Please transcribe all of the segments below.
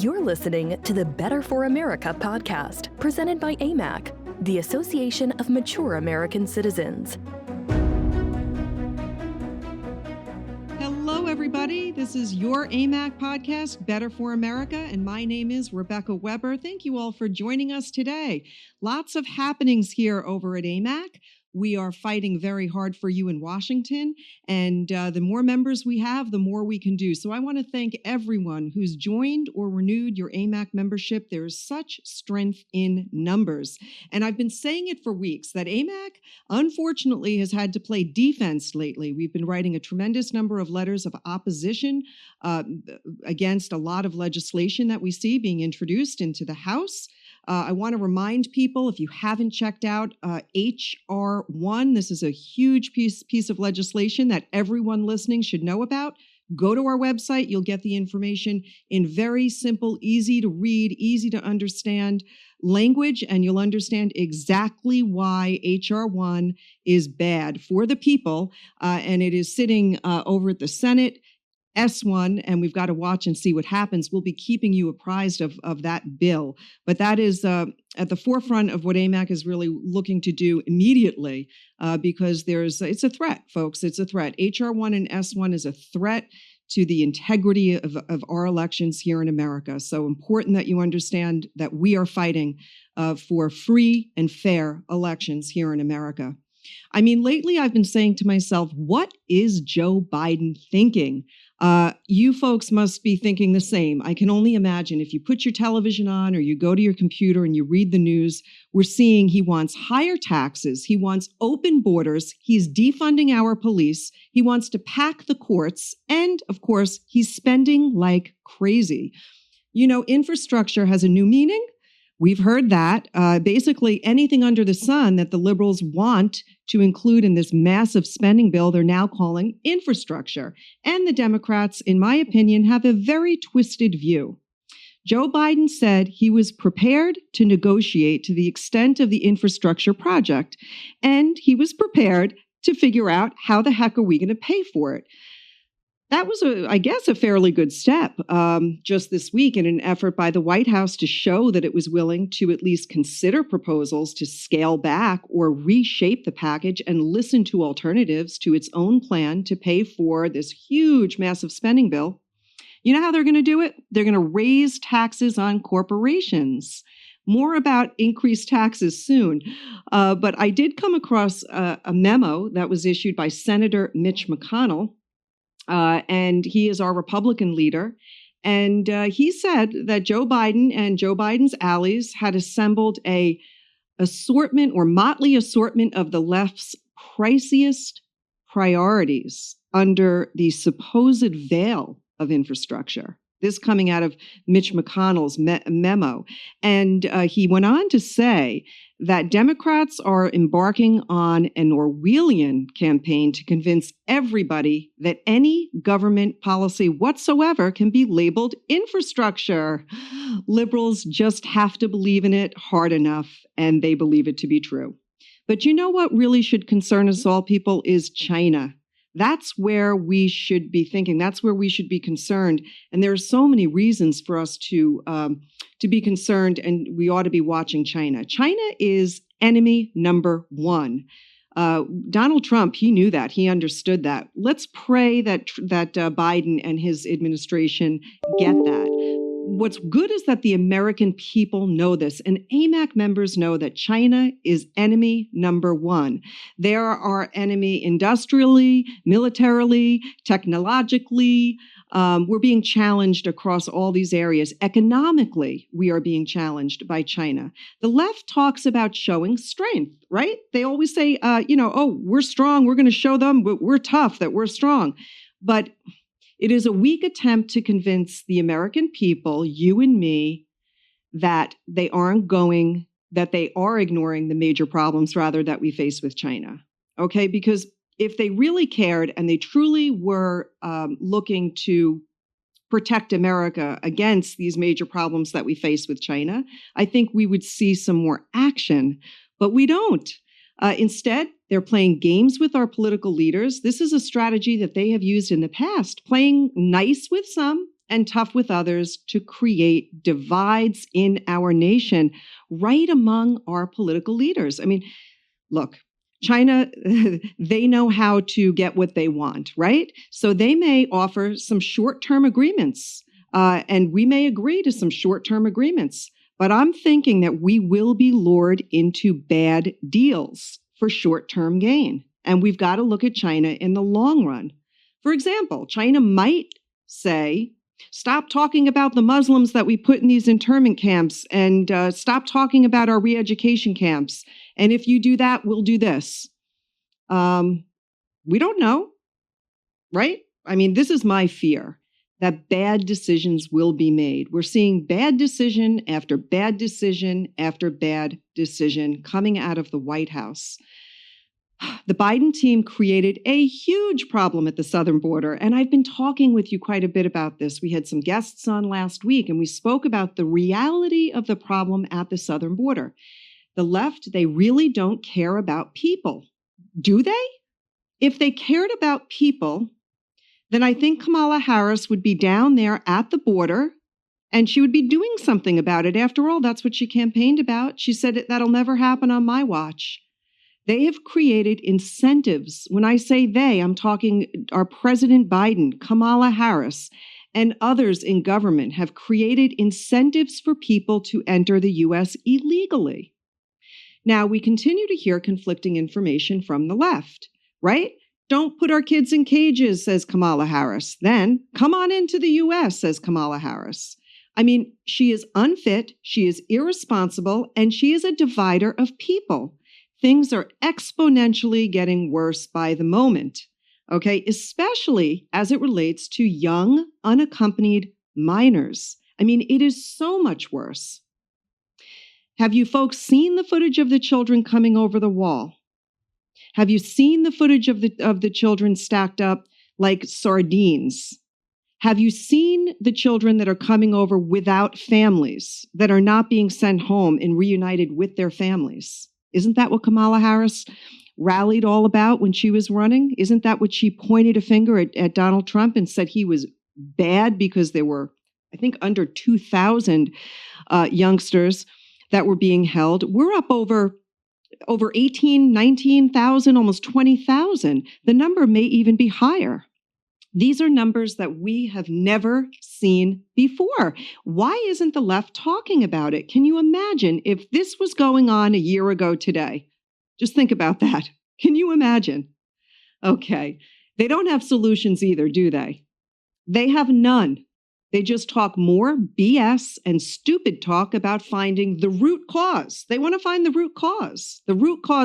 You're listening to the Better for America podcast, presented by AMAC, the Association of Mature American Citizens. Hello, everybody. This is your AMAC podcast, Better for America, and my name is Rebecca Weber. Thank you all for joining us today. Lots of happenings here over at AMAC. We are fighting very hard for you in Washington, and the more members we have, the more we can do. So I want to thank everyone who's joined or renewed your AMAC membership. There is such strength in numbers. And I've been saying it for weeks that AMAC, unfortunately, has had to play defense lately. We've been writing a tremendous number of letters of opposition against a lot of legislation that we see being introduced into the House. I want to remind people, if you haven't checked out H.R. 1, this is a huge piece of legislation that everyone listening should know about. Go to our website. You'll get the information in very simple, easy to read, easy to understand language, and you'll understand exactly why H.R. 1 is bad for the people. And it is sitting over at the Senate. S1, and we've got to watch and see what happens. We'll be keeping you apprised of that bill. But that is at the forefront of what AMAC is really looking to do immediately because it's a threat, folks. It's a threat. HR 1 and S1 is a threat to the integrity of our elections here in America. So important that you understand that we are fighting for free and fair elections here in America. I mean, lately I've been saying to myself, what is Joe Biden thinking? You folks must be thinking the same. I can only imagine if you put your television on or you go to your computer and you read the news, we're seeing he wants higher taxes. He wants open borders. He's defunding our police. He wants to pack the courts. And of course, he's spending like crazy. You know, infrastructure has a new meaning. We've heard that basically anything under the sun that the liberals want to include in this massive spending bill, they're now calling infrastructure. And the Democrats, in my opinion, have a very twisted view. Joe Biden said he was prepared to negotiate to the extent of the infrastructure project, and he was prepared to figure out how the heck are we going to pay for it. That was, I guess, a fairly good step just this week in an effort by the White House to show that it was willing to at least consider proposals to scale back or reshape the package and listen to alternatives to its own plan to pay for this huge, massive spending bill. You know how they're going to do it? They're going to raise taxes on corporations. More about increased taxes soon. But I did come across a memo that was issued by Senator Mitch McConnell. And he is our Republican leader. And he said that Joe Biden and Joe Biden's allies had assembled a assortment or motley assortment of the left's priciest priorities under the supposed veil of infrastructure. This coming out of Mitch McConnell's memo. And he went on to say that Democrats are embarking on an Orwellian campaign to convince everybody that any government policy whatsoever can be labeled infrastructure. Liberals just have to believe in it hard enough, and they believe it to be true. But you know what really should concern us all, people, is China. That's where we should be thinking. That's where we should be concerned. And there are so many reasons for us to be concerned, and we ought to be watching China. China is enemy number one. Donald Trump, he knew that. He understood that. Let's pray that Biden and his administration get that. What's good is that the American people know this, and AMAC members know that China is enemy number one. They are our enemy industrially, militarily, technologically. We're being challenged across all these areas. Economically, we are being challenged by China. The left talks about showing strength, right? They always say, oh, we're strong. We're going to show them we're tough, that we're strong. But it is a weak attempt to convince the American people, you and me, that they are ignoring the major problems, rather, that we face with China. Okay, because if they really cared and they truly were looking to protect America against these major problems that we face with China, I think we would see some more action, but we don't. Instead, they're playing games with our political leaders. This is a strategy that they have used in the past, playing nice with some and tough with others to create divides in our nation right among our political leaders. I mean, look, China, they know how to get what they want, right? So they may offer some short-term agreements, and we may agree to some short-term agreements. But I'm thinking that we will be lured into bad deals for short-term gain. And we've got to look at China in the long run. For example, China might say, stop talking about the Muslims that we put in these internment camps and stop talking about our re-education camps. And if you do that, we'll do this. We don't know, right? I mean, this is my fear, that bad decisions will be made. We're seeing bad decision after bad decision after bad decision coming out of the White House. The Biden team created a huge problem at the southern border, and I've been talking with you quite a bit about this. We had some guests on last week, and we spoke about the reality of the problem at the southern border. The left, they really don't care about people, do they? If they cared about people, then I think Kamala Harris would be down there at the border and she would be doing something about it. After all, that's what she campaigned about. She said that'll never happen on my watch. They have created incentives. When I say they, I'm talking our President Biden, Kamala Harris, and others in government have created incentives for people to enter the U.S. illegally. Now, we continue to hear conflicting information from the left, right? Don't put our kids in cages, says Kamala Harris. Then come on into the U.S., says Kamala Harris. I mean, she is unfit, she is irresponsible, and she is a divider of people. Things are exponentially getting worse by the moment, okay? Especially as it relates to young, unaccompanied minors. I mean, it is so much worse. Have you folks seen the footage of the children coming over the wall? Have you seen the footage of the children stacked up like sardines? Have you seen the children that are coming over without families, that are not being sent home and reunited with their families? Isn't that what Kamala Harris rallied all about when she was running? Isn't that what she pointed a finger at Donald Trump and said he was bad because there were, I think, under 2,000 youngsters that were being held? We're up over 18, 19,000, almost 20,000. The number may even be higher. These are numbers that we have never seen before. Why isn't the left talking about it? Can you imagine if this was going on a year ago today? Just think about that. Can you imagine? Okay. They don't have solutions either, do they? They have none. They just talk more BS and stupid talk about finding the root cause. They want to find the root cause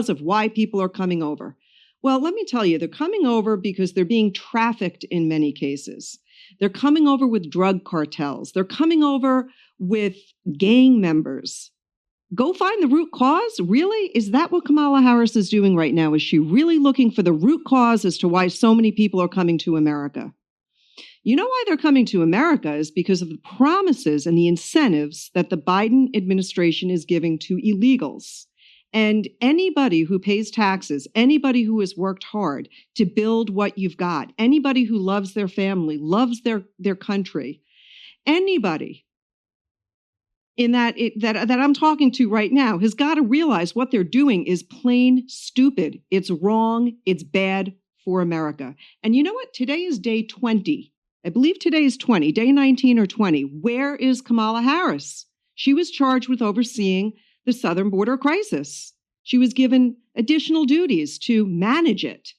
of why people are coming over. Well, let me tell you, they're coming over because they're being trafficked in many cases. They're coming over with drug cartels. They're coming over with gang members. Go find the root cause? Really? Is that what Kamala Harris is doing right now? Is she really looking for the root cause as to why so many people are coming to America? You know why they're coming to America is because of the promises and the incentives that the Biden administration is giving to illegals. And anybody who pays taxes, anybody who has worked hard to build what you've got, anybody who loves their family, loves their country, anybody that I'm talking to right now has got to realize what they're doing is plain stupid. It's wrong. It's bad for America. And you know what? Today is day 20. I believe today is 20, day 19 or 20. Where is Kamala Harris? She was charged with overseeing the southern border crisis. She was given additional duties to manage it.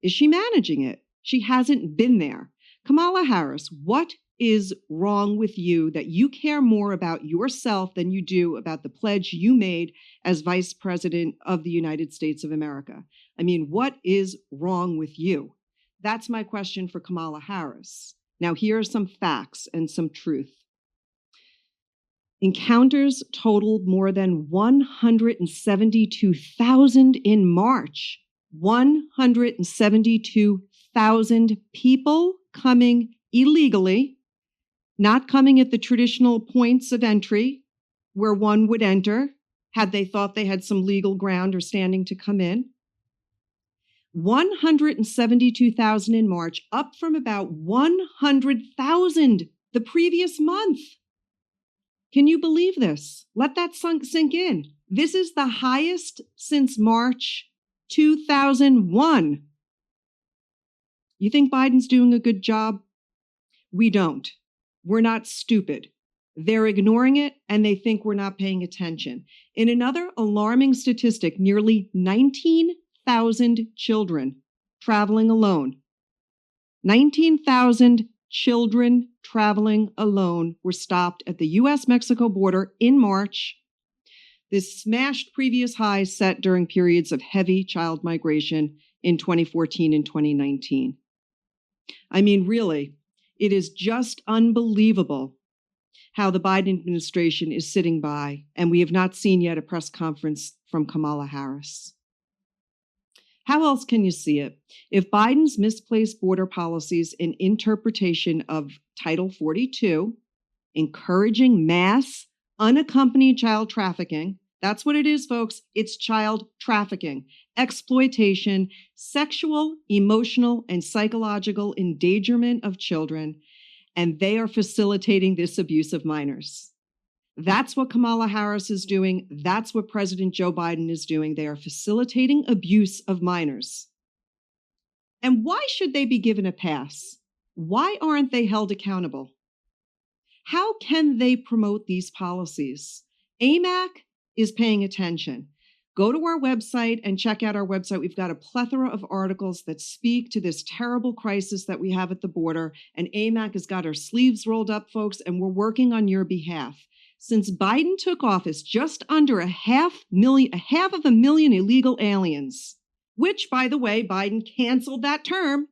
Is she managing it? She hasn't been there. Kamala Harris, what is wrong with you that you care more about yourself than you do about the pledge you made as Vice President of the United States of America? I mean, what is wrong with you? That's my question for Kamala Harris. Now, here are some facts and some truth. Encounters totaled more than 172,000 in March. 172,000 people coming illegally, not coming at the traditional points of entry where one would enter had they thought they had some legal ground or standing to come in. 172,000 in March, up from about 100,000 the previous month. Can you believe this? Let that sink in. This is the highest since March 2001. You think Biden's doing a good job? We don't. We're not stupid. They're ignoring it, and they think we're not paying attention. In another alarming statistic, nearly 19,000 children traveling alone. 19,000 children traveling alone were stopped at the U.S.-Mexico border in March. This smashed previous highs set during periods of heavy child migration in 2014 and 2019. I mean, really, it is just unbelievable how the Biden administration is sitting by, and we have not seen yet a press conference from Kamala Harris. How else can you see it? If Biden's misplaced border policies and interpretation of Title 42, encouraging mass, unaccompanied child trafficking, that's what it is, folks. It's child trafficking, exploitation, sexual, emotional, and psychological endangerment of children, and they are facilitating this abuse of minors. That's what Kamala Harris is doing. That's what President Joe Biden is doing. They are facilitating abuse of minors. And why should they be given a pass? Why aren't they held accountable? How can they promote these policies? AMAC is paying attention. Go to our website and check out our website. We've got a plethora of articles that speak to this terrible crisis that we have at the border. And AMAC has got our sleeves rolled up, folks, and we're working on your behalf. Since Biden took office, just under a half of a million illegal aliens, which, by the way, Biden canceled that term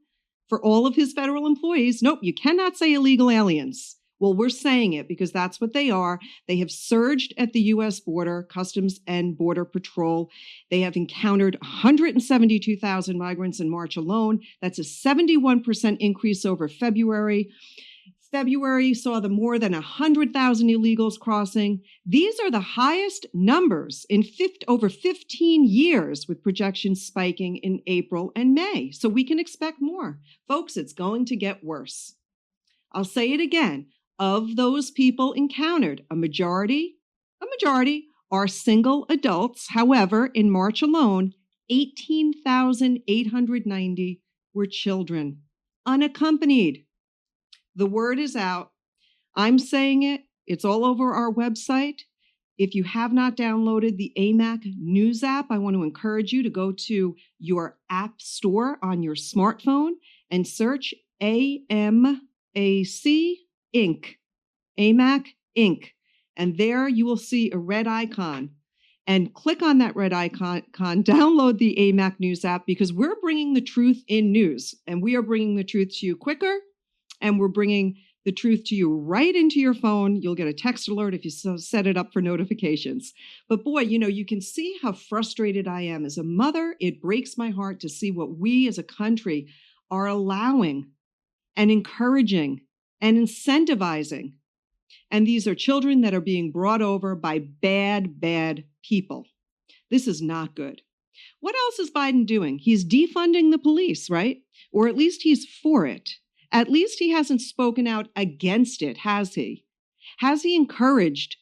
for all of his federal employees. Nope, you cannot say illegal aliens. Well, we're saying it because that's what they are. They have surged at the U.S. border, Customs and Border Patrol. They have encountered 172,000 migrants in March alone. That's a 71% increase over February. February saw the more than 100,000 illegals crossing. These are the highest numbers in over 15 years, with projections spiking in April and May. So we can expect more. Folks, it's going to get worse. I'll say it again. Of those people encountered, a majority are single adults. However, in March alone, 18,890 were children, unaccompanied. The word is out. I'm saying it. It's all over our website. If you have not downloaded the AMAC News app, I want to encourage you to go to your app store on your smartphone and search AMAC Inc. AMAC Inc. And there you will see a red icon. And click on that red icon, download the AMAC News app, because we're bringing the truth in news. And we are bringing the truth to you quicker. And we're bringing the truth to you right into your phone. You'll get a text alert if you set it up for notifications. But boy, you can see how frustrated I am. As a mother, it breaks my heart to see what we as a country are allowing and encouraging and incentivizing. And these are children that are being brought over by bad, bad people. This is not good. What else is Biden doing? He's defunding the police, right? Or at least he's for it. At least he hasn't spoken out against it, has he? Has he encouraged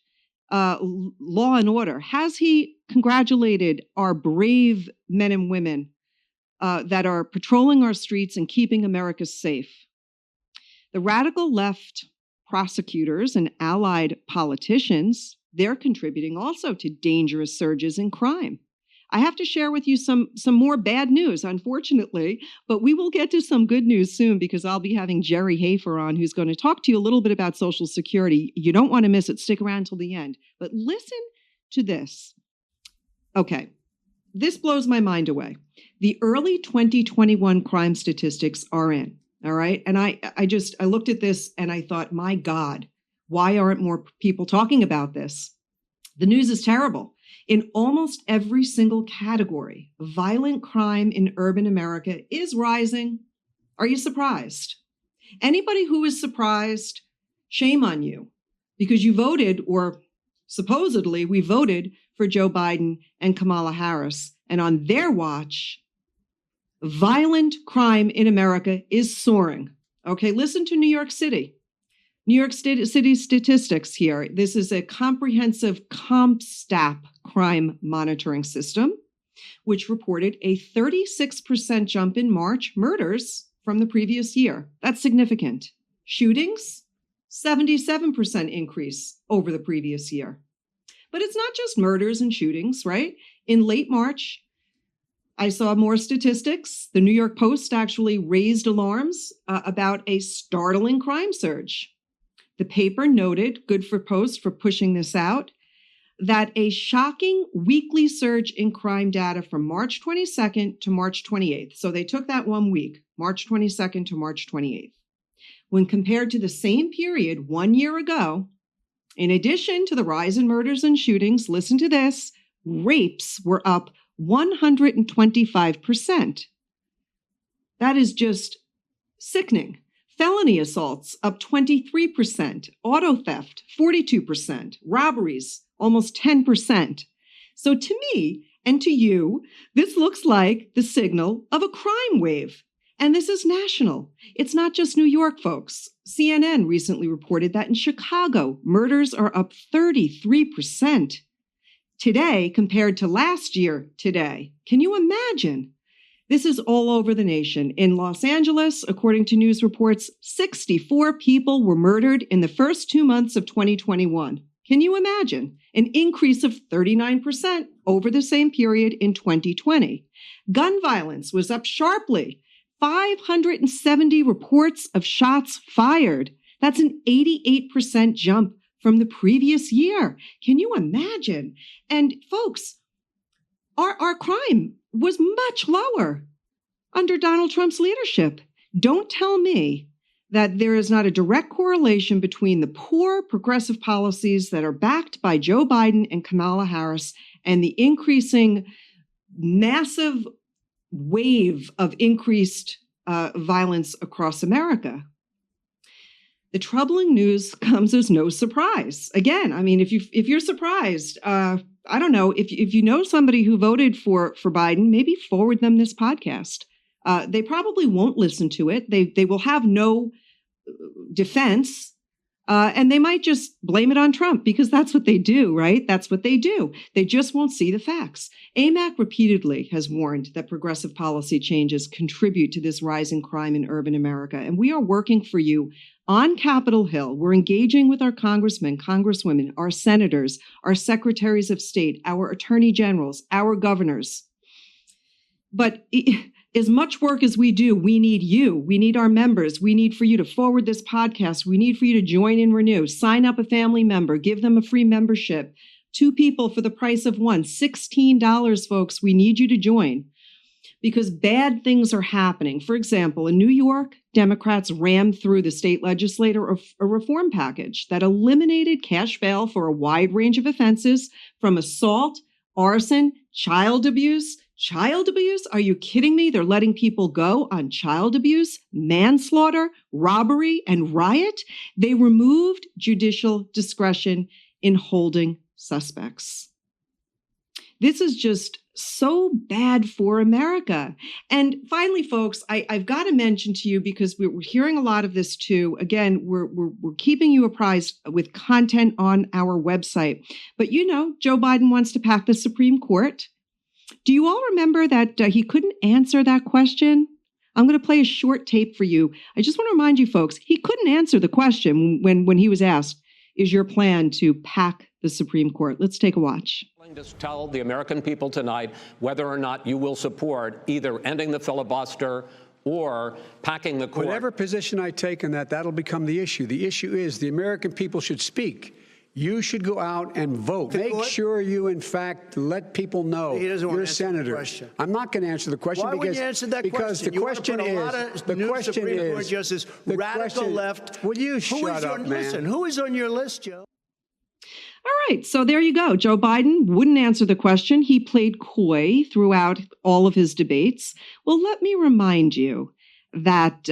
law and order? Has he congratulated our brave men and women that are patrolling our streets and keeping America safe? The radical left prosecutors and allied politicians, they're contributing also to dangerous surges in crime. I have to share with you some more bad news, unfortunately, but we will get to some good news soon, because I'll be having Gerry Hafer on, who's going to talk to you a little bit about Social Security. You don't want to miss it. Stick around till the end. But listen to this. Okay, this blows my mind away. The early 2021 crime statistics are in, all right? And I looked at this and I thought, my God, why aren't more people talking about this? The news is terrible. In almost every single category, violent crime in urban America is rising. Are you surprised? Anybody who is surprised, shame on you, because you voted, or supposedly we voted, for Joe Biden and Kamala Harris. And on their watch, violent crime in America is soaring. Okay, listen to New York City. New York City statistics here. This is a comprehensive CompStat crime monitoring system, which reported a 36% jump in March murders from the previous year. That's significant. Shootings, 77% increase over the previous year. But it's not just murders and shootings, right? In late March, I saw more statistics. The New York Post actually raised alarms about a startling crime surge. The paper noted, good for Post for pushing this out, that a shocking weekly surge in crime data from March 22nd to March 28th. So they took that 1 week, March 22nd to March 28th. When compared to the same period 1 year ago, in addition to the rise in murders and shootings, listen to this, rapes were up 125%. That is just sickening. Felony assaults up 23%, auto theft 42%, robberies almost 10%. So to me and to you, this looks like the signal of a crime wave. And this is national. It's not just New York, folks. CNN recently reported that in Chicago, murders are up 33% today compared to last year today. Can you imagine? This is all over the nation. In Los Angeles, according to news reports, 64 people were murdered in the first 2 months of 2021. Can you imagine? An increase of 39% over the same period in 2020. Gun violence was up sharply. 570 reports of shots fired. That's an 88% jump from the previous year. Can you imagine? And folks, our crime was much lower under Donald Trump's leadership. Don't tell me that there is not a direct correlation between the poor progressive policies that are backed by Joe Biden and Kamala Harris and the increasing massive wave of increased violence across America. The troubling news comes as no surprise. Again, I mean, if you're surprised, I don't know, if you know somebody who voted for Biden, maybe forward them this podcast. They probably won't listen to it. They will have no defense. And they might just blame it on Trump because that's what they do, right? That's what they do. They just won't see the facts. AMAC repeatedly has warned that progressive policy changes contribute to this rising crime in urban America. And we are working for you on Capitol Hill. We're engaging with our congressmen, congresswomen, our senators, our secretaries of state, our attorney generals, our governors. But as much work as we do, we need you. We need our members. We need for you to forward this podcast. We need for you to join in Renew. Sign up a family member. Give them a free membership. 2 people for the price of 1. $16, folks. We need you to join because bad things are happening. For example, in New York, Democrats rammed through the state legislature a reform package that eliminated cash bail for a wide range of offenses from assault, arson, child abuse. Child abuse? Are you kidding me? They're letting people go on child abuse, manslaughter, robbery, and riot. They removed judicial discretion in holding suspects. This is just so bad for America. And finally, folks, I've got to mention to you, because we're hearing a lot of this too. Again, we're keeping you apprised with content on our website. But you know, Joe Biden wants to pack the Supreme Court. Do you all remember that he couldn't answer that question? I'm going to play a short tape for you. I just want to remind you folks, he couldn't answer the question when he was asked, is your plan to pack the Supreme Court? Let's take a watch. Just tell the American people tonight whether or not you will support either ending the filibuster or packing the court. Whatever position I take on that, that'll become the issue. The issue is the American people should speak. You should go out and vote. Make sure you, in fact, let people know you're a senator. I'm not going to answer the question. Why would you answer that because question? the question is, radical left. Will you shut up, man? Listen, who is on your list, Joe? All right, so there you go. Joe Biden wouldn't answer the question. He played coy throughout all of his debates. Well, let me remind you that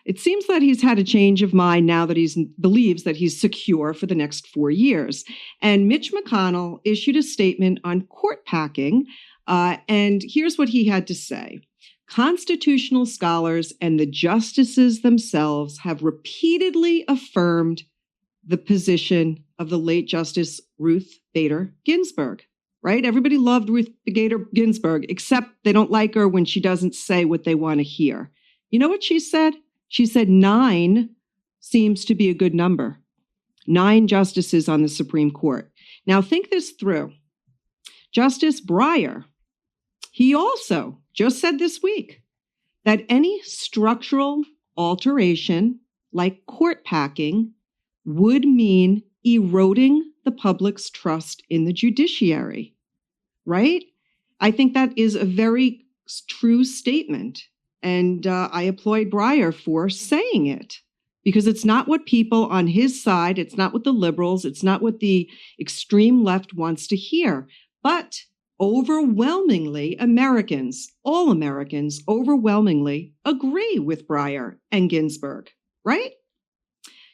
it seems that he's had a change of mind now that he believes that he's secure for the next 4 years. And Mitch McConnell issued a statement on court packing, and here's what he had to say. constitutional scholars and the justices themselves have repeatedly affirmed the position of the late Justice Ruth Bader Ginsburg, right? Everybody loved Ruth Bader Ginsburg, except they don't like her when she doesn't say what they want to hear. You know what she said? She said 9 seems to be a good number. 9 justices on the Supreme Court. Now think this through. Justice Breyer, he also just said this week that any structural alteration like court packing would mean eroding the public's trust in the judiciary, right? I think that is a very true statement. And I applaud Breyer for saying it, because it's not what people on his side, it's not what the liberals, it's not what the extreme left wants to hear. But overwhelmingly, Americans, all Americans, overwhelmingly agree with Breyer and Ginsburg, right?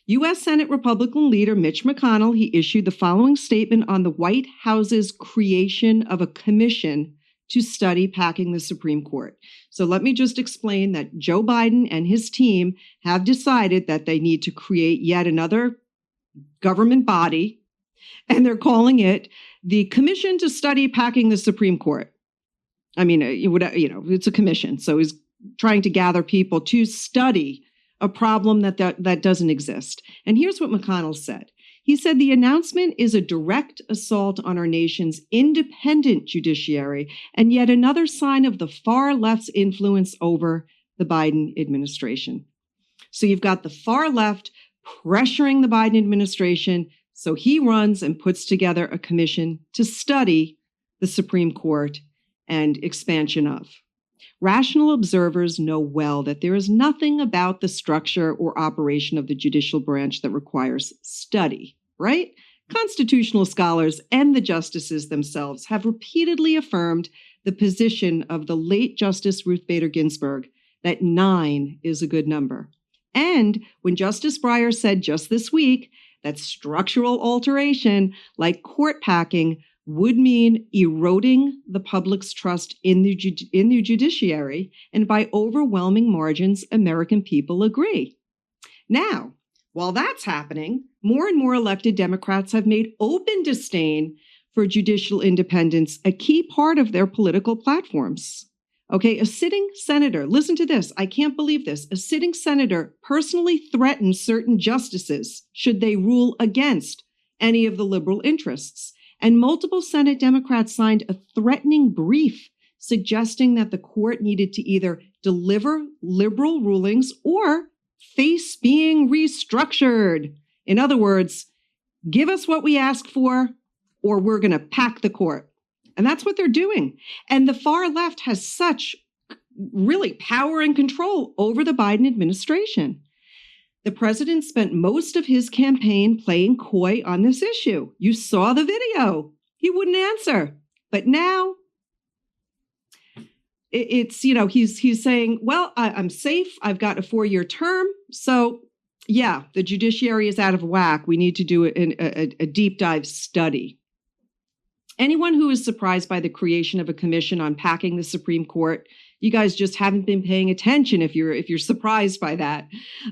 U.S. Senate Republican leader Mitch McConnell, he issued the following statement on the White House's creation of a commission to study packing the Supreme Court. So let me just explain that Joe Biden and his team have decided that they need to create yet another government body, and they're calling it the Commission to Study Packing the Supreme Court. I mean, it's a commission, so he's trying to gather people to study a problem that doesn't exist. And here's what McConnell said. He said the announcement is a direct assault on our nation's independent judiciary and yet another sign of the far left's influence over the Biden administration. So you've got the far left pressuring the Biden administration, so he runs and puts together a commission to study the Supreme Court and expansion of. Rational observers know well that there is nothing about the structure or operation of the judicial branch that requires study, right? Constitutional scholars and the justices themselves have repeatedly affirmed the position of the late Justice Ruth Bader Ginsburg that 9 is a good number. And when Justice Breyer said just this week that structural alteration like court packing would mean eroding the public's trust in the judiciary, and by overwhelming margins, American people agree. Now, while that's happening, more and more elected Democrats have made open disdain for judicial independence a key part of their political platforms. Okay, a sitting senator, listen to this, I can't believe this, a sitting senator personally threatened certain justices should they rule against any of the liberal interests. And multiple Senate Democrats signed a threatening brief suggesting that the court needed to either deliver liberal rulings or face being restructured. In other words, give us what we ask for, or we're going to pack the court. And that's what they're doing. And the far left has such really power and control over the Biden administration. The president spent most of his campaign playing coy on this issue. You saw the video. He wouldn't answer. But now it's, he's saying, well, I'm safe. I've got a 4-year term. So yeah, the judiciary is out of whack. We need to do a deep dive study. Anyone who is surprised by the creation of a commission on packing the Supreme Court, you guys just haven't been paying attention if you're surprised by that.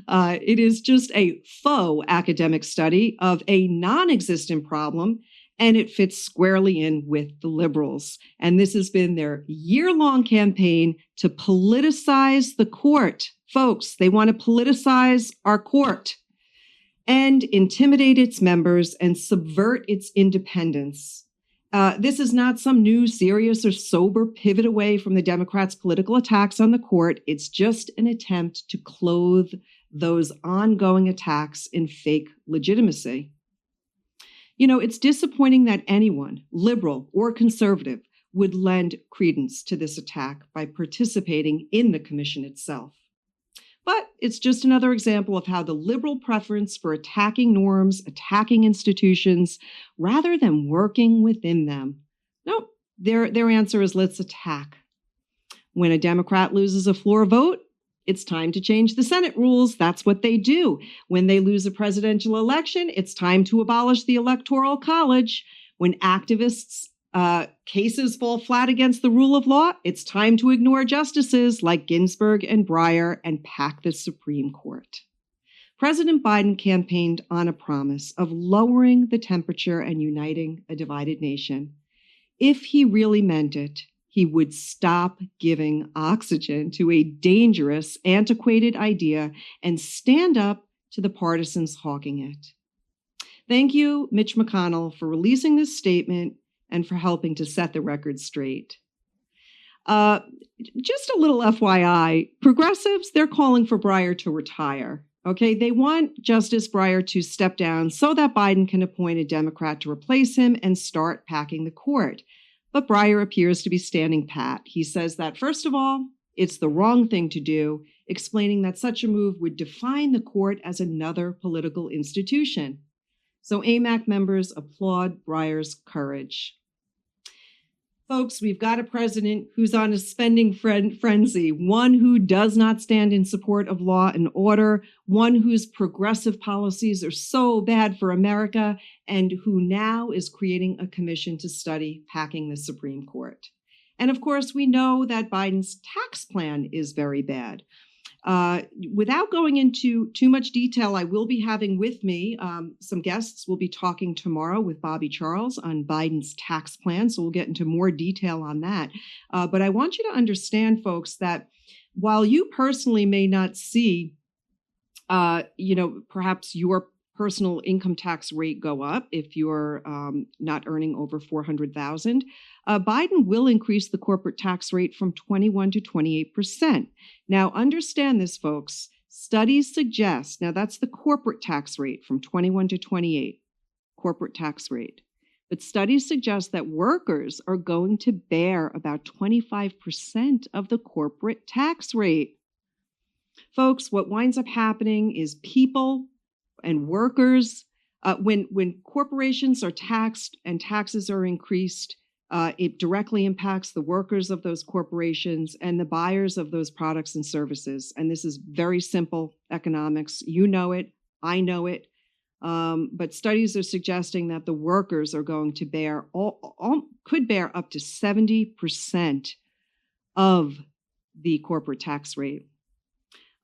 It is just a faux academic study of a non-existent problem, and it fits squarely in with the liberals. And this has been their year-long campaign to politicize the court. Folks, they want to politicize our court and intimidate its members and subvert its independence. This is not some new, serious, or sober pivot away from the Democrats' political attacks on the court. It's just an attempt to clothe those ongoing attacks in fake legitimacy. It's disappointing that anyone, liberal or conservative, would lend credence to this attack by participating in the commission itself. But it's just another example of how the liberal preference for attacking norms, attacking institutions, rather than working within them. No, their answer is let's attack. When a Democrat loses a floor vote, it's time to change the Senate rules. That's what they do. When they lose a presidential election, it's time to abolish the Electoral College. When activists Cases fall flat against the rule of law. It's time to ignore justices like Ginsburg and Breyer and pack the Supreme Court. President Biden campaigned on a promise of lowering the temperature and uniting a divided nation. If he really meant it, he would stop giving oxygen to a dangerous, antiquated idea and stand up to the partisans hawking it. Thank you, Mitch McConnell, for releasing this statement and for helping to set the record straight. Just a little FYI, progressives, they're calling for Breyer to retire. Okay, they want Justice Breyer to step down so that Biden can appoint a Democrat to replace him and start packing the court. But Breyer appears to be standing pat. He says that, first of all, it's the wrong thing to do, explaining that such a move would define the court as another political institution. So AMAC members applaud Breyer's courage. Folks, we've got a president who's on a spending frenzy, one who does not stand in support of law and order, one whose progressive policies are so bad for America, and who now is creating a commission to study packing the Supreme Court. And of course, we know that Biden's tax plan is very bad. Without going into too much detail, I will be having with me some guests. We'll be talking tomorrow with Bobby Charles on Biden's tax plan, so we'll get into more detail on that. But I want you to understand, folks, that while you personally may not see, perhaps your personal income tax rate go up if you're not earning over $400,000, Biden will increase the corporate tax rate from 21 to 28%. Now, understand this, folks. Studies suggest, now that's the corporate tax rate from 21 to 28, corporate tax rate. But studies suggest that workers are going to bear about 25% of the corporate tax rate. Folks, what winds up happening is people and workers, when corporations are taxed and taxes are increased, it directly impacts the workers of those corporations and the buyers of those products and services. And this is very simple economics. You know it, I know it. But studies are suggesting that the workers are going to bear, could bear up to 70% of the corporate tax rate.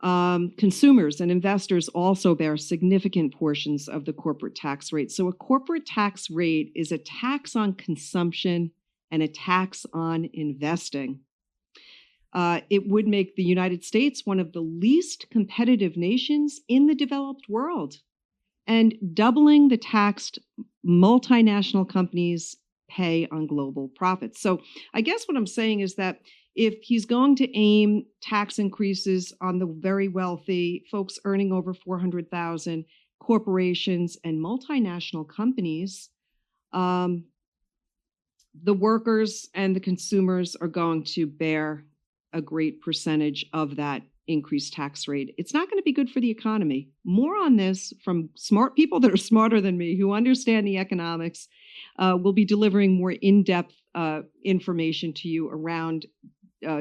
Consumers and investors also bear significant portions of the corporate tax rate. So a corporate tax rate is a tax on consumption and a tax on investing. It would make the United States one of the least competitive nations in the developed world, and doubling the taxed multinational companies pay on global profits. So I guess what I'm saying is that if he's going to aim tax increases on the very wealthy, folks earning over $400,000, corporations and multinational companies, the workers and the consumers are going to bear a great percentage of that increased tax rate. It's not going to be good for the economy. More on this from smart people that are smarter than me, who understand the economics. We'll be delivering more in-depth information to you around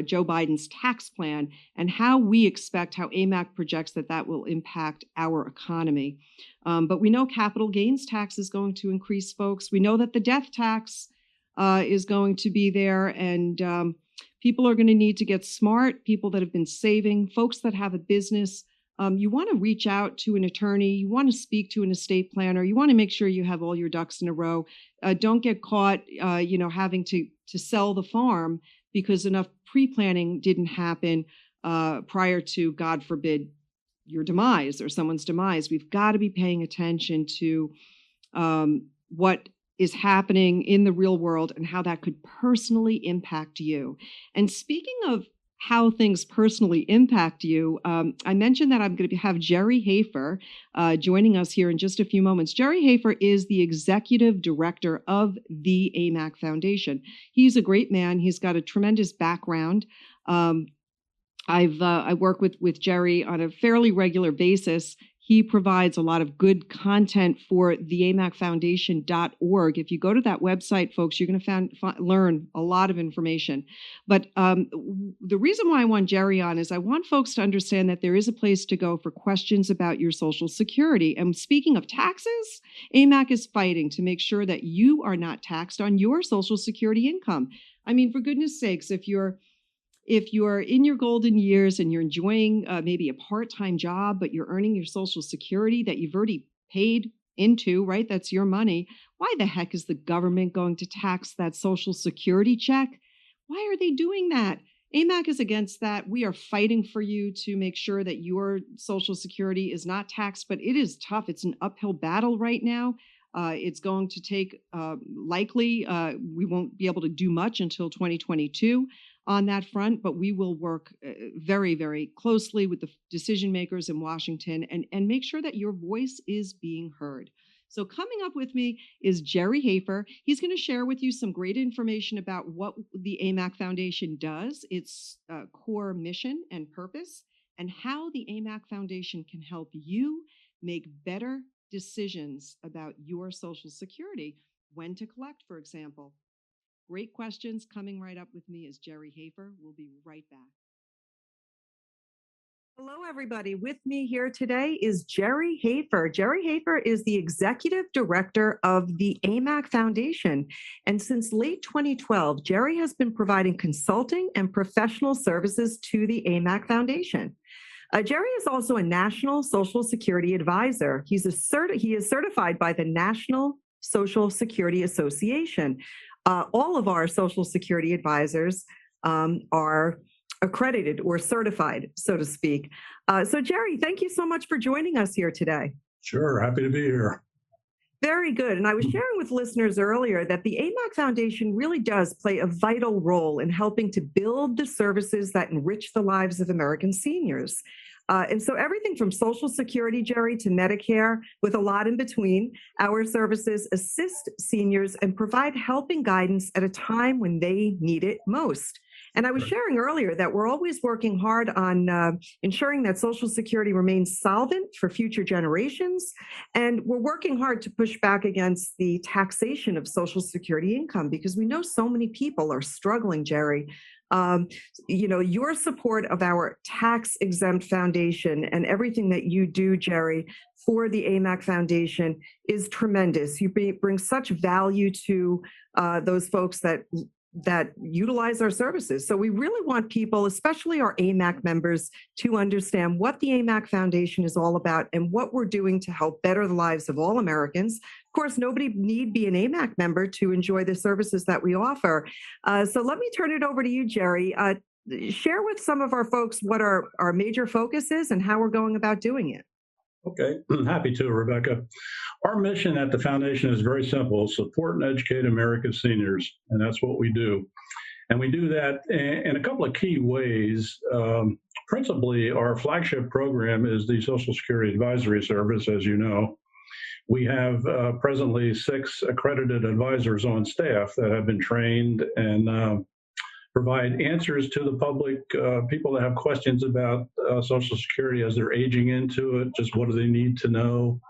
Joe Biden's tax plan and how we expect, how AMAC projects that will impact our economy. But we know capital gains tax is going to increase, folks. We know that the death tax is going to be there, and people are going to need to get smart, people that have been saving, folks that have a business. You want to reach out to an attorney, you want to speak to an estate planner, you want to make sure you have all your ducks in a row. Don't get caught, having to sell the farm because enough pre-planning didn't happen prior to, God forbid, your demise or someone's demise. We've got to be paying attention to what is happening in the real world and how that could personally impact you. And speaking of how things personally impact you, I mentioned that I'm going to have Gerry Hafer joining us here in just a few moments. Gerry Hafer is the executive director of the AMAC Foundation. He's a great man. He's got a tremendous background. I work with Gerry on a fairly regular basis. He provides a lot of good content for the amacfoundation.org. If you go to that website, folks, you're going to learn a lot of information. But the reason why I want Gerry on is I want folks to understand that there is a place to go for questions about your Social Security. And speaking of taxes, AMAC is fighting to make sure that you are not taxed on your Social Security income. I mean, for goodness sakes, if you're in your golden years and you're enjoying maybe a part-time job, but you're earning your Social Security that you've already paid into, right? That's your money. Why the heck is the government going to tax that Social Security check? Why are they doing that? AMAC is against that. We are fighting for you to make sure that your Social Security is not taxed, but it is tough. It's an uphill battle right now. It's going to take likely, we won't be able to do much until 2022. On that front, but we will work very, very closely with the decision makers in Washington and make sure that your voice is being heard. So coming up with me is Gerry Hafer. He's going to share with you some great information about what the AMAC Foundation does, its core mission and purpose, and how the AMAC Foundation can help you make better decisions about your Social Security, when to collect, for example. Great questions. Coming right up with me is Gerry Hafer. We'll be right back. Hello, everybody. With me here today is Gerry Hafer. Gerry Hafer is the Executive Director of the AMAC Foundation. And since late 2012, Gerry has been providing consulting and professional services to the AMAC Foundation. Gerry is also a National Social Security Advisor. He is certified by the National Social Security Association. All of our Social Security advisors are accredited or certified, so to speak. So Gerry, thank you so much for joining us here today. Sure, happy to be here. Very good. And I was sharing with listeners earlier that the AMAC Foundation really does play a vital role in helping to build the services that enrich the lives of American seniors. And so everything from Social Security, Gerry, to Medicare, with a lot in between, our services assist seniors and provide help and guidance at a time when they need it most. And I was sharing earlier that we're always working hard on ensuring that Social Security remains solvent for future generations. And we're working hard to push back against the taxation of Social Security income because we know so many people are struggling, Gerry. Your support of our tax-exempt foundation and everything that you do, Gerry, for the AMAC Foundation is tremendous. You bring such value to those folks that utilize our services. So we really want people, especially our AMAC members, to understand what the AMAC Foundation is all about and what we're doing to help better the lives of all Americans. Of course, nobody need be an AMAC member to enjoy the services that we offer. So let me turn it over to you, Gerry. Share with some of our folks what our major focus is and how we're going about doing it. Okay, happy to, Rebecca. Our mission at the foundation is very simple: support and educate America's seniors, and that's what we do. And we do that in a couple of key ways. Principally, our flagship program is the Social Security Advisory Service, as you know. We have presently 6 accredited advisors on staff that have been trained and provide answers to the public, people that have questions about Social Security as they're aging into it. Just what do they need to know?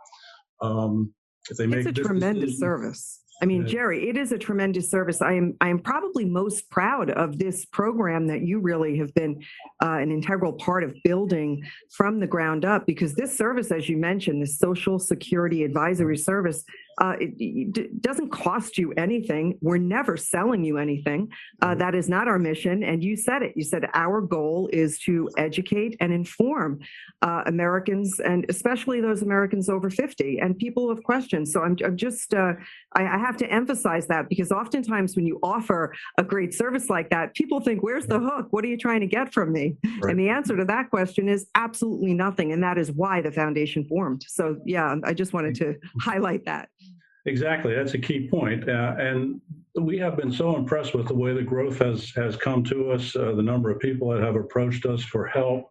If they make it's a tremendous service. I mean, Gerry, it is a tremendous service. I am probably most proud of this program that you really have been an integral part of building from the ground up, because this service, as you mentioned, the Social Security Advisory Service, it doesn't cost you anything. We're never selling you anything. That is not our mission. And you said it. You said our goal is to educate and inform Americans, and especially those Americans over 50 and people who have questions. So I'm just, I have to emphasize that, because oftentimes when you offer a great service like that, people think, where's the hook? What are you trying to get from me? Right. And the answer to that question is absolutely nothing. And that is why the foundation formed. So yeah, I just wanted to highlight that. Exactly. That's a key point. And we have been so impressed with the way the growth has come to us, the number of people that have approached us for help.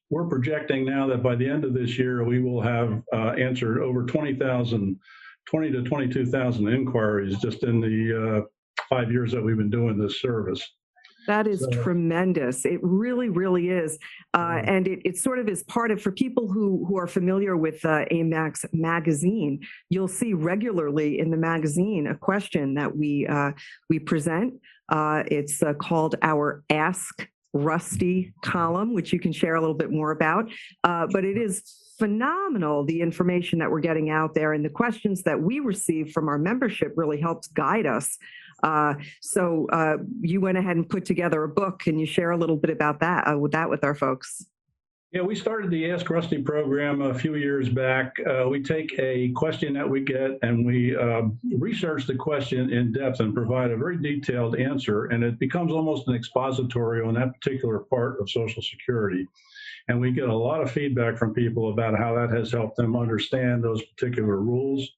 We're projecting now that by the end of this year, we will have answered over 20 to 22,000 inquiries just in the 5 years that we've been doing this service. That is tremendous. It really, really is. And it sort of is part of, for people who are familiar with AMAC's magazine, you'll see regularly in the magazine a question that we present. It's called our Ask Rusty column, which you can share a little bit more about. But it is phenomenal, the information that we're getting out there, and the questions that we receive from our membership really helps guide us. So you went ahead and put together a book. Can you share a little bit about that with our folks? Yeah, we started the Ask Rusty program a few years back. We take a question that we get and we research the question in depth and provide a very detailed answer, and it becomes almost an expository on that particular part of Social Security. And we get a lot of feedback from people about how that has helped them understand those particular rules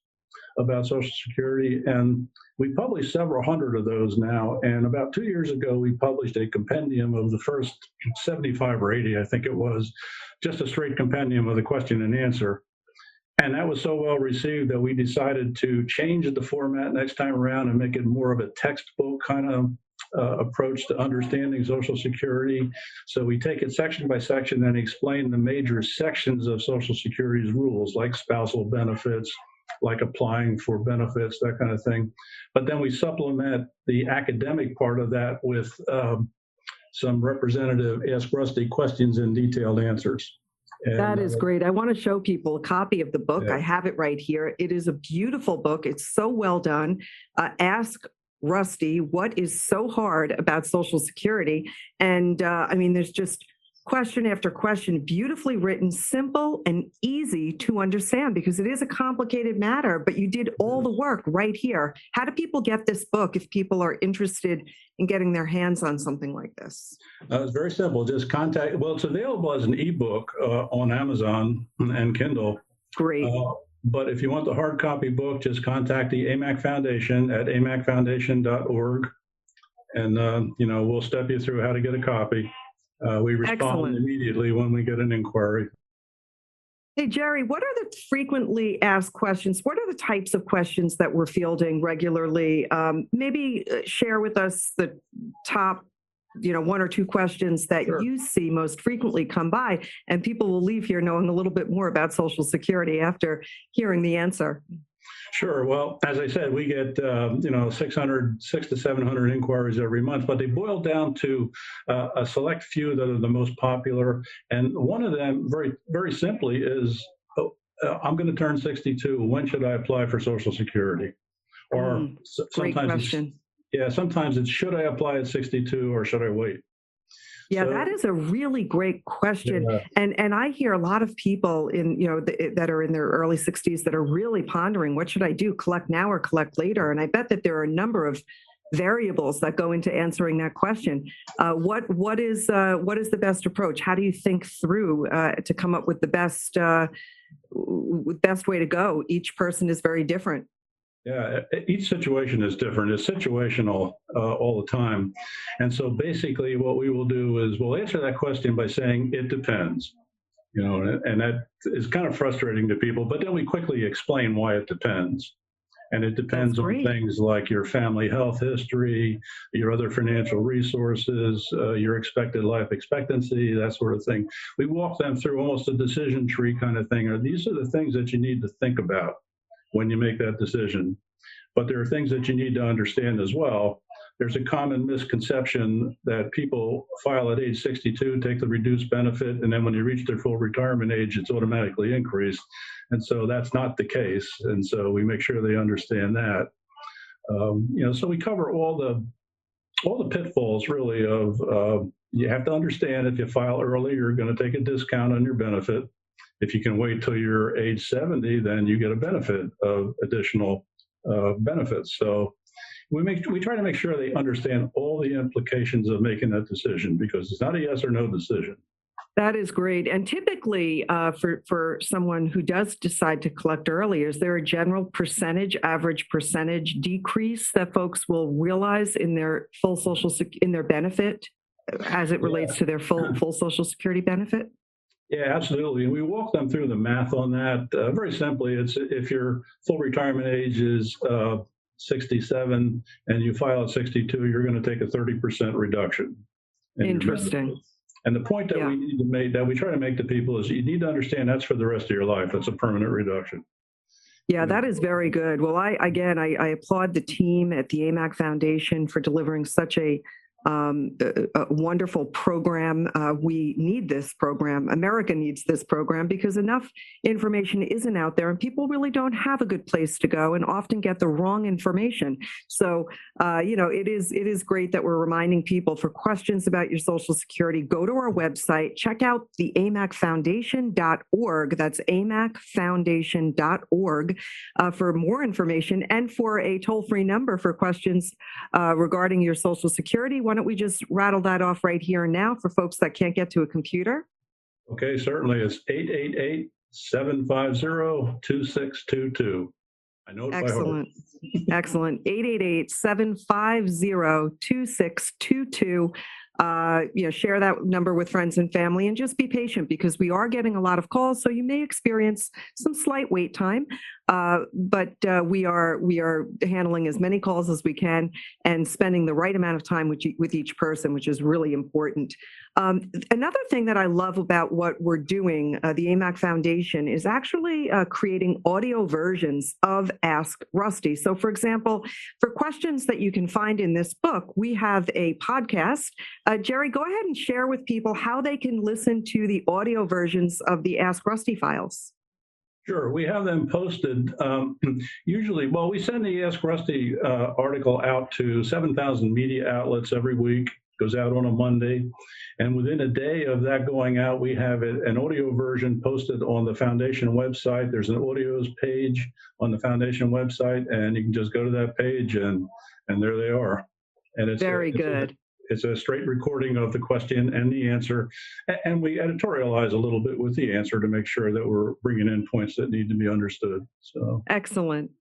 about Social Security. And we published several hundred of those now. And about 2 years ago, we published a compendium of the first 75 or 80, I think it was, just a straight compendium of the question and answer. And that was so well received that we decided to change the format next time around and make it more of a textbook kind of approach to understanding Social Security. So we take it section by section and explain the major sections of Social Security's rules, like spousal benefits, like applying for benefits, that kind of thing. But then we supplement the academic part of that with some representative Ask Rusty questions and detailed answers. And that is great. I want to show people a copy of the book. Yeah. I have it right here. It is a beautiful book. It's so well done. Ask Rusty, what is so hard about Social Security? And I mean, there's just question after question, beautifully written, simple and easy to understand, because it is a complicated matter, but you did all the work right here. How do people get this book if people are interested in getting their hands on something like this? It's very simple. Just contact, well, it's available as an ebook on Amazon and Kindle. Great. But if you want the hard copy book, just contact the AMAC Foundation at amacfoundation.org. And, we'll step you through how to get a copy. We respond immediately when we get an inquiry. Hey, Gerry, what are the frequently asked questions? What are the types of questions that we're fielding regularly? Maybe share with us the top, one or two questions that you see most frequently come by, and people will leave here knowing a little bit more about Social Security after hearing the answer. Sure. Well, as I said, we get 600 to 700 inquiries every month, but they boil down to a select few that are the most popular. And one of them, very, very simply, is, I'm going to turn 62. When should I apply for Social Security? Or great question. Sometimes it's, should I apply at 62 or should I wait? Yeah, that is a really great question. Yeah. And I hear a lot of people that are in their early 60s that are really pondering, what should I do, collect now or collect later? And I bet that there are a number of variables that go into answering that question. What is the best approach? How do you think through to come up with the best way to go? Each person is very different. Yeah, each situation is different. It's situational all the time. And so basically what we will do is we'll answer that question by saying, it depends. And that is kind of frustrating to people, but then we quickly explain why it depends. And it depends on things like your family health history, your other financial resources, your expected life expectancy, that sort of thing. We walk them through almost a decision tree kind of thing. These are the things that you need to think about when you make that decision. But there are things that you need to understand as well. There's a common misconception that people file at age 62, take the reduced benefit, and then when they reach their full retirement age, it's automatically increased. And so that's not the case. And so we make sure they understand that. So we cover all the pitfalls really of you have to understand if you file early, you're going to take a discount on your benefit. If you can wait till you're age 70, then you get a benefit of additional benefits. So we try to make sure they understand all the implications of making that decision, because it's not a yes or no decision. That is great. And typically for someone who does decide to collect early, is there a general average percentage decrease that folks will realize in their full in their benefit as it relates to their full Social Security benefit? Yeah, absolutely. And we walk them through the math on that. Very simply, it's if your full retirement age is 67 and you file at 62, you're going to take a 30% reduction. Interesting. And the point that we need to make, that we try to make to people, is you need to understand that's for the rest of your life. That's a permanent reduction. Yeah, that is very good. Well, I applaud the team at the AMAC Foundation for delivering such a wonderful program. We need this program. America needs this program because enough information isn't out there and people really don't have a good place to go and often get the wrong information. So, it is great that we're reminding people, for questions about your Social Security, go to our website, check out the amacfoundation.org. That's amacfoundation.org for more information and for a toll-free number for questions regarding your Social Security. Why don't we just rattle that off right here and now for folks that can't get to a computer? Okay, certainly. It's 888-750-2622. I know it Excellent. by heart. Excellent. 888-750-2622. Share that number with friends and family and just be patient because we are getting a lot of calls. So you may experience some slight wait time, but we are handling as many calls as we can and spending the right amount of time with each person, which is really important. Another thing that I love about what we're doing, the AMAC Foundation, is actually creating audio versions of Ask Rusty. So, for example, for questions that you can find in this book, we have a podcast. Gerry, go ahead and share with people how they can listen to the audio versions of the Ask Rusty files. Sure, we have them posted. Usually, we send the Ask Rusty article out to 7,000 media outlets every week. Goes out on a Monday. And within a day of that going out, we have an audio version posted on the foundation website. There's an audios page on the foundation website, and you can just go to that page and there they are. And it's very good. It's a straight recording of the question and the answer, and we editorialize a little bit with the answer to make sure that we're bringing in points that need to be understood. So excellent.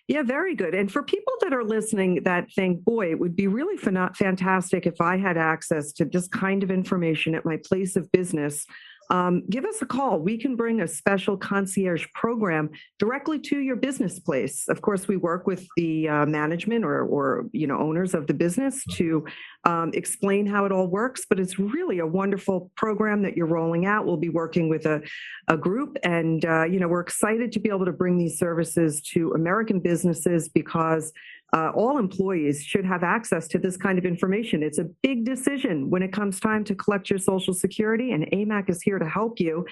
Yeah, very good. And for people that are listening that think, boy, it would be really fantastic if I had access to this kind of information at my place of business, give us a call. We can bring a special concierge program directly to your business place. Of course, we work with the management or owners of the business to explain how it all works, but it's really a wonderful program that you're rolling out. We'll be working with a group, and we're excited to be able to bring these services to American businesses because all employees should have access to this kind of information. It's a big decision when it comes time to collect your Social Security, and AMAC is here to help you.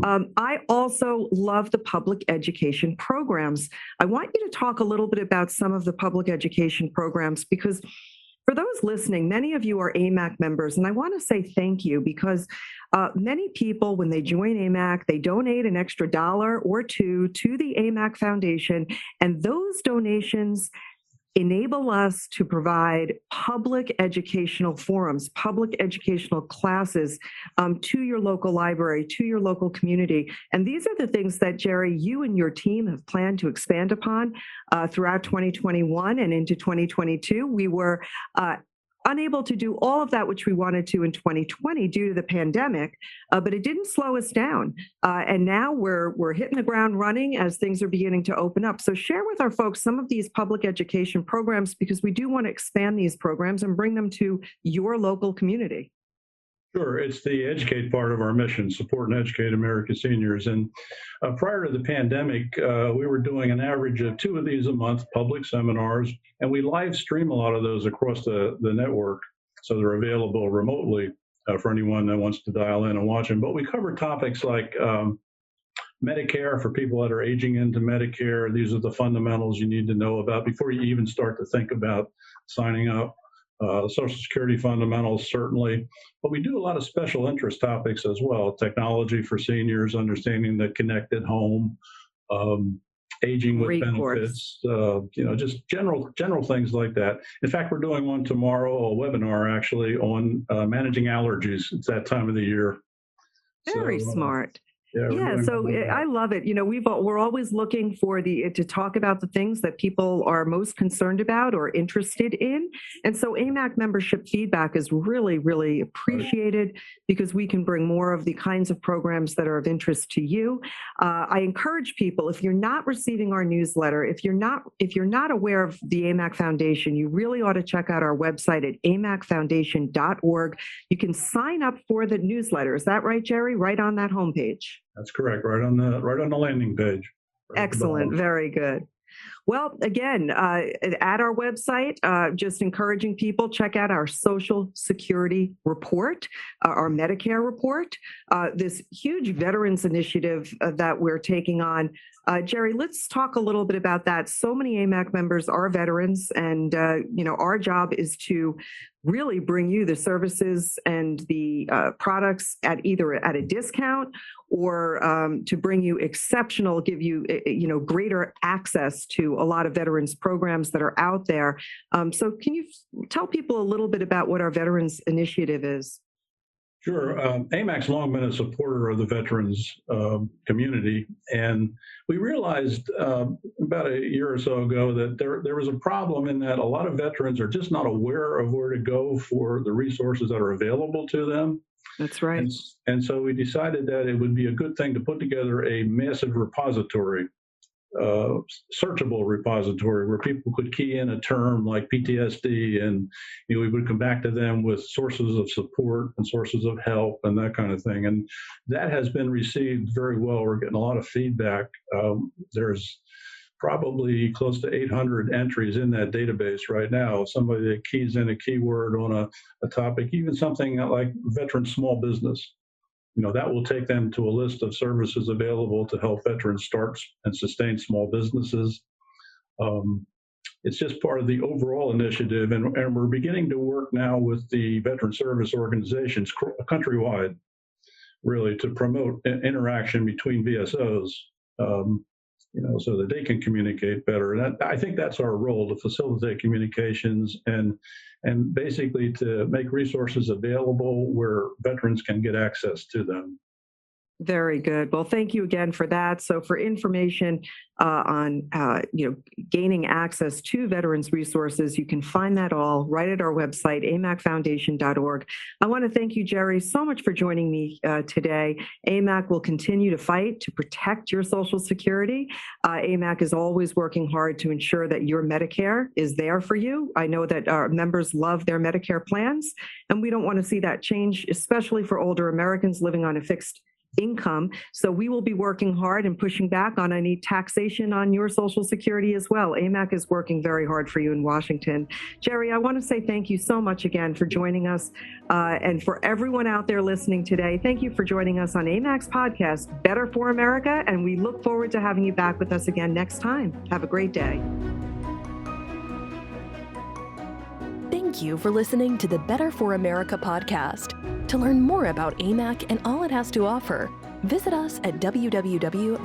I also love the public education programs. I want you to talk a little bit about some of the public education programs because for those listening, many of you are AMAC members, and I want to say thank you because many people, when they join AMAC, they donate an extra $1 or $2 to the AMAC Foundation, and those donations enable us to provide public educational forums, public educational classes to your local library, to your local community. And these are the things that, Gerry, you and your team have planned to expand upon throughout 2021 and into 2022. We were unable to do all of that which we wanted to in 2020 due to the pandemic, but it didn't slow us down. And now we're hitting the ground running as things are beginning to open up. So share with our folks some of these public education programs because we do want to expand these programs and bring them to your local community. Sure. It's the educate part of our mission, support and educate America's seniors. And prior to the pandemic, we were doing an average of 2 of these a month, public seminars, and we live stream a lot of those across the network. So they're available remotely for anyone that wants to dial in and watch them. But we cover topics like Medicare for people that are aging into Medicare. These are the fundamentals you need to know about before you even start to think about signing up. Social Security fundamentals, certainly, but we do a lot of special interest topics as well. Technology for seniors, understanding the connected home, aging with benefits, just general things like that. In fact, we're doing one tomorrow, a webinar actually on managing allergies. It's that time of the year. Very smart. Yeah, so I love it. We're always looking for to talk about the things that people are most concerned about or interested in. And so AMAC membership feedback is really, really appreciated because we can bring more of the kinds of programs that are of interest to you. I encourage people, if you're not receiving our newsletter, if you're not aware of the AMAC Foundation, you really ought to check out our website at amacfoundation.org. You can sign up for the newsletter. Is that right, Gerry? Right on that homepage. That's correct. Right on the landing page. Right. Excellent. Very good. Well, again, at our website, just encouraging people, check out our Social Security report, our Medicare report, this huge veterans initiative that we're taking on. Gerry, let's talk a little bit about that. So many AMAC members are veterans, and our job is to really bring you the services and the products at either at a discount or to bring you exceptional, give you greater access to a lot of veterans programs that are out there. So can you tell people a little bit about what our Veterans Initiative is? Sure. AMAC's long been a supporter of the veterans community, and we realized about a year or so ago that there was a problem in that a lot of veterans are just not aware of where to go for the resources that are available to them. That's right. And so we decided that it would be a good thing to put together a massive repository, searchable repository where people could key in a term like PTSD, and we would come back to them with sources of support and sources of help and that kind of thing. And that has been received very well. We're getting a lot of feedback. There's probably close to 800 entries in that database right now. Somebody that keys in a keyword on a topic, even something like veteran small business, that will take them to a list of services available to help veterans start and sustain small businesses. It's just part of the overall initiative, and we're beginning to work now with the veteran service organizations countrywide, really, to promote interaction between VSOs, so that they can communicate better. And I think that's our role, to facilitate communications and basically to make resources available where veterans can get access to them. Very good. Well, thank you again for that. So for information on gaining access to veterans resources, you can find that all right at our website, amacfoundation.org. I want to thank you, Gerry, so much for joining me today. AMAC will continue to fight to protect your Social Security. AMAC is always working hard to ensure that your Medicare is there for you. I know that our members love their Medicare plans, and we don't want to see that change, especially for older Americans living on a fixed income. So we will be working hard and pushing back on any taxation on your Social Security as well. AMAC is working very hard for you in Washington. Gerry, I want to say thank you so much again for joining us. And for everyone out there listening today, thank you for joining us on AMAC's podcast, Better for America. And we look forward to having you back with us again next time. Have a great day. Thank you for listening to the Better for America podcast. To learn more about AMAC and all it has to offer, visit us at www.amac.us.